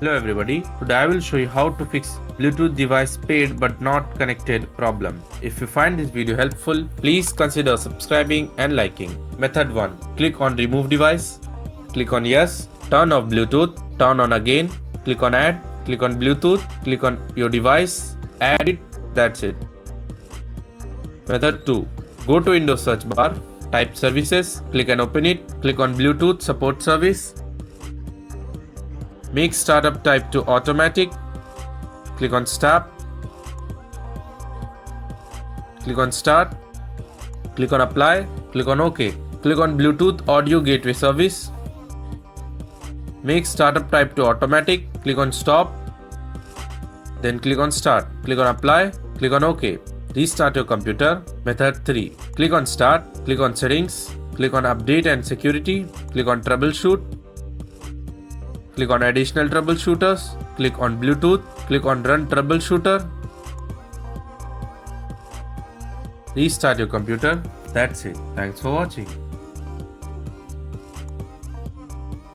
Hello everybody, today I will show you how to fix Bluetooth device paired but not connected problem. If you find this video helpful, please consider subscribing and liking. Method 1. Click on remove device, click on yes, turn off Bluetooth, turn on again, click on add, click on Bluetooth, click on your device, add it, that's it. Method 2. Go to Windows search bar, type services, click and open it, click on Bluetooth support service. Make startup type to automatic. Click on start. Click on start. Click on apply. Click on OK. Click on Bluetooth audio gateway service. Make startup type to automatic. Click on stop. Then click on start. Click on apply. Click on OK. Restart your computer. Method 3. Click on start. Click on settings. Click on update and security. Click on troubleshoot. Click on additional troubleshooters, click on Bluetooth, click on run troubleshooter. Restart your computer. That's it. Thanks for watching.